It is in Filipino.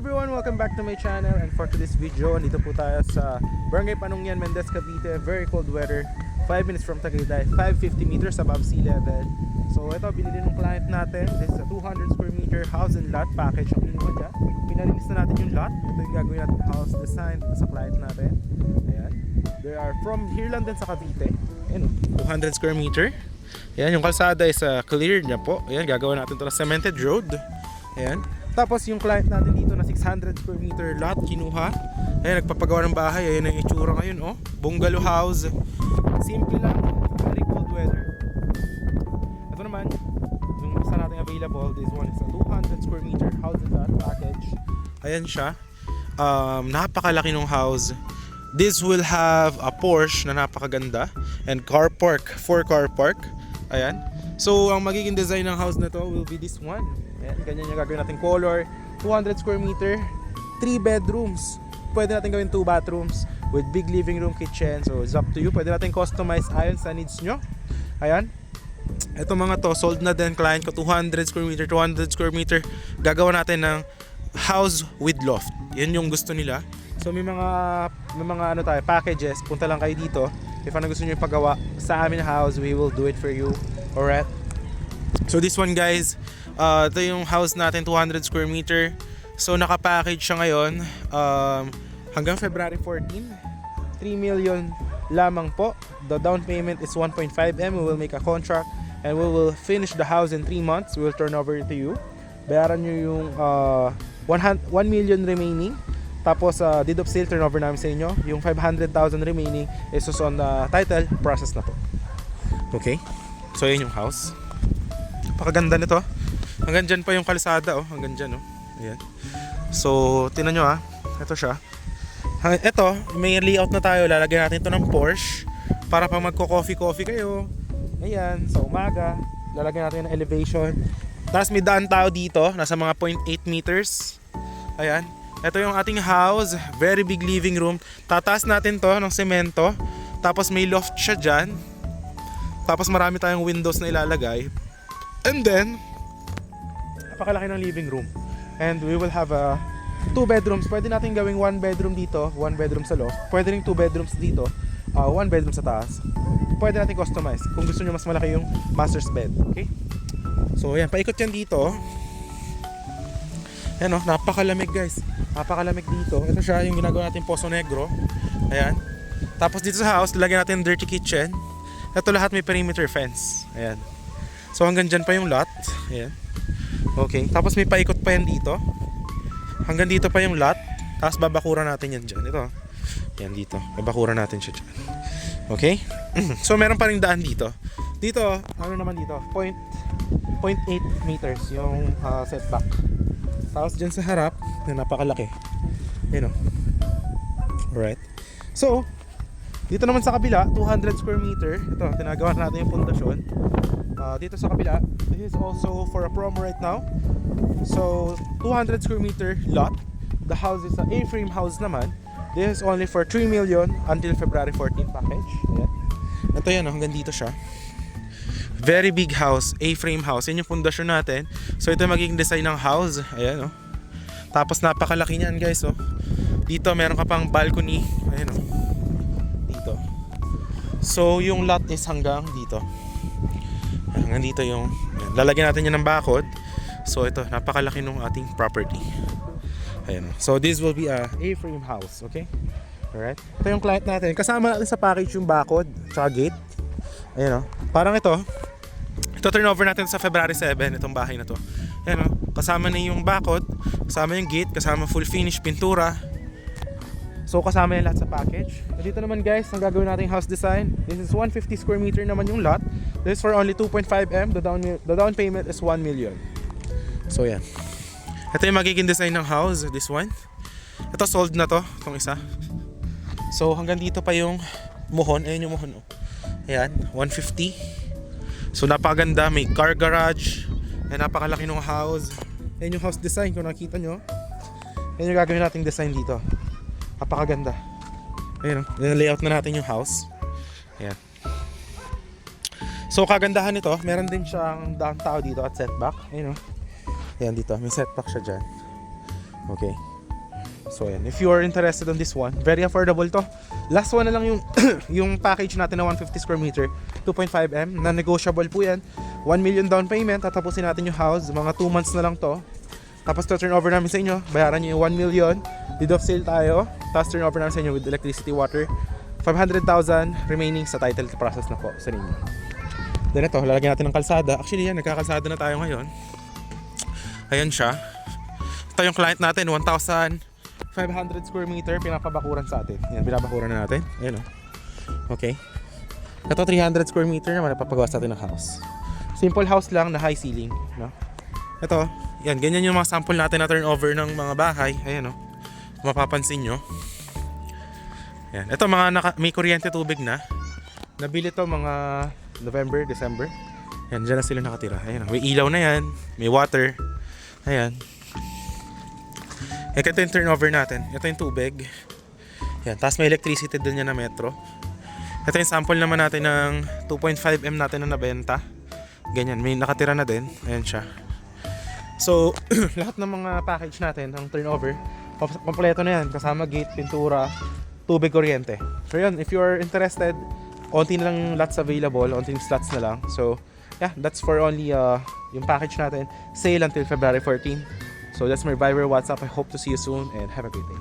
Everyone, welcome back to my channel, and for today's video, andito po tayo sa Barangay Panungyan, Mendez, Cavite. Very cold weather, 5 minutes from Tagaytay, 550 meters above sea level. So ito, binili ng client natin. This is a 200 square meter house and lot package ang kinuha niya. Pinalinis na natin yung lot. Ito yung gagawin natin house design sa client natin. Ayan, they are from here lang din sa Cavite. Ayan, 200 square meter. Ayan, yung kalsada is cleared niya po. Ayan, gagawin natin ito na cemented road. Ayan. Tapos yung client natin dito na 600 square meter lot kinuha. Ayan, nagpapagawa ng bahay. Ayan ang itsura ngayon, oh. Bungalow house. Simple lang. Very cold weather. Ito naman, yung isa natin available. This one is a 200 square meter house and lot package. Ayan siya. Napakalaki ng house. This will have a Porsche na napakaganda and car park, 4-car park. Ayan. So, ang magiging design ng house na to will be this one. Ayan, ganyan yung gagawin natin color. 200 square meter, 3 bedrooms. Pwede natin gawin 2 bathrooms with big living room, kitchen. So, it's up to you. Pwede natin customize ayon sa needs nyo. Ayan. Ito mga to, sold na din client ko. 200 square meter, 200 square meter. Gagawa natin ng house with loft. Yan yung gusto nila. So, may mga ano tayo, packages. Punta lang kayo dito. If ano gusto nyo ipagawa sa amin house, we will do it for you. Alright. So, this one guys, ito yung house natin, 200 square meter. So naka-package siya ngayon hanggang February 14. 3 million lamang po. The down payment is 1.5M. We will make a contract and we will finish the house in 3 months. We will turn over it to you. Bayaran nyo yung 1 million remaining. Tapos deed of sale turnover namin sa inyo. Yung 500,000 remaining is on the title process na po. Okay? So yun yung house. Napakaganda nito. Hanggang dyan pa yung kalsada, oh. Hanggang dyan, oh. Ayan. So, tinan nyo, ito siya. Ito, may layout na tayo. Lalagyan natin ito ng Porsche para pag magko-coffee kayo. Ayan, sa umaga. Lalagyan natin ng elevation. Tapos may daan tao dito. Nasa mga 0.8 meters. Ayan. Ito yung ating house. Very big living room. Tataas natin to ng semento. Tapos may loft siya dyan. Tapos marami tayong windows na ilalagay. And then, napakalaki ng living room. And we will have 2 bedrooms. Pwede natin gawing 1 bedroom dito, 1 bedroom sa loft. Pwede rin 2 bedrooms dito, 1 bedroom sa taas. Pwede natin customize kung gusto nyo mas malaki yung master's bed. Okay? So ayan, paikot yan dito. Ayan, oh, napakalamig guys. Napakalamig dito. Ito siya yung ginagawa natin Poso Negro. Ayan. Tapos dito sa house, lagyan natin dirty kitchen. Ito lahat may perimeter fence. Ayan. So hanggang dyan pa yung lot. Ayan. Okay. Tapos may paikot pa yan dito. Hanggang dito pa yung lot. Tapos babakuran natin yan dyan. Ito. Yan dito. Babakuran natin siya dyan. Okay. So meron pa rin daan dito. Dito, ano naman dito? 0.8 meters yung setback. Tapos dyan sa harap, napakalaki. Yun o. Alright. So, dito naman sa kabila, 200 square meter. Ito, tinagawa natin yung pundasyon. Dito sa kabila, this is also for a promo right now. So 200 square meter lot. The house is an A-frame house naman. This is only for 3 million until February 14 package. Ayan. Ito yan, hanggang dito siya. Very big house, A-frame house. Yan yung pundasyon natin. So ito magiging design ng house. Ayan, oh. Tapos napakalaki niyan guys, oh. Dito meron ka pang balcony. Ayan, oh. Dito. So yung lot is hanggang dito. Hanggang dito yung lalagyan natin yan ng bakod. So ito, napakalaki ng ating property. Ayan. So this will be a A-frame house, okay? Alright. Ito yung client natin. Kasama natin sa package yung bakod, tsaka gate. Ayan, oh. Parang ito turn over natin sa February 7, itong bahay na to. Ayan, oh. Kasama na yung bakod, kasama yung gate, kasama full finish, pintura. So kasama yan lahat sa package. Dito naman guys, ang gagawin nating house design. This is 150 square meter naman yung lot. This is for only 2.5M. The down payment is 1 million. So yan. Ito yung magiging design ng house. This one. Ito sold na to. Itong isa. So hanggang dito pa yung muhon. Ayun yung muhon. Ayan. 150. So napakaganda. May car garage. Ayan, napakalaki ng house. Ayan yung house design. Kung nakita nyo. Ayan yung gagawin nating design dito. Napakaganda. Ayan, layout na natin yung house. Ayan. So kagandahan nito, meron din siyang daan tao dito at setback. Ayan, oh. Ayan dito, may setback siya dyan. Okay. So ayan, if you are interested on this one, very affordable to. Last one na lang yung yung package natin na 150 square meter, 2.5M, na negotiable po yan. 1 million down payment, tatapusin natin yung house, mga 2 months na lang to. Tapos to turn over namin sa inyo, bayaran nyo yung 1 million, deed of sale tayo, tapos turn over namin sa inyo with electricity, water, 500,000 remaining sa title process na po sa inyo. Then ito, lalagyan natin ng kalsada. Actually yan, nagkakalsada na tayo ngayon. Ayan siya. Ito yung client natin, 1,500 square meter, pinapabakuran sa atin. Yan, pinabakuran na natin. Ayan o. Okay. Ito 300 square meter naman, napapagawa sa atin ng house. Simple house lang na high ceiling. No? Ito, yan, ganyan yung mga sample natin na turnover ng mga bahay. Ayan o. Mapapansin nyo. Yan. Ito mga may kuryente tubig na. Nabili to mga November, December. Yan, dyan na sila nakatira. Ayan, may ilaw na yan. May water. Ayan. Ito yung turnover natin. Ito yung tubig. Yan, tapos may electricity din yan na metro. Ito yung sample naman natin ng 2.5M natin na nabenta. Ganyan, may nakatira na din. Ayan siya. So, lahat ng mga package natin, ang turnover, kompleto na yan. Kasama gate, pintura, tubig, kuryente. So yun, if you are interested, onti na lang lots available, onti slots na lang. So yeah, that's for only yung package natin. Sale until February 14. So that's my Viber, WhatsApp. I hope to see you soon and have a great day.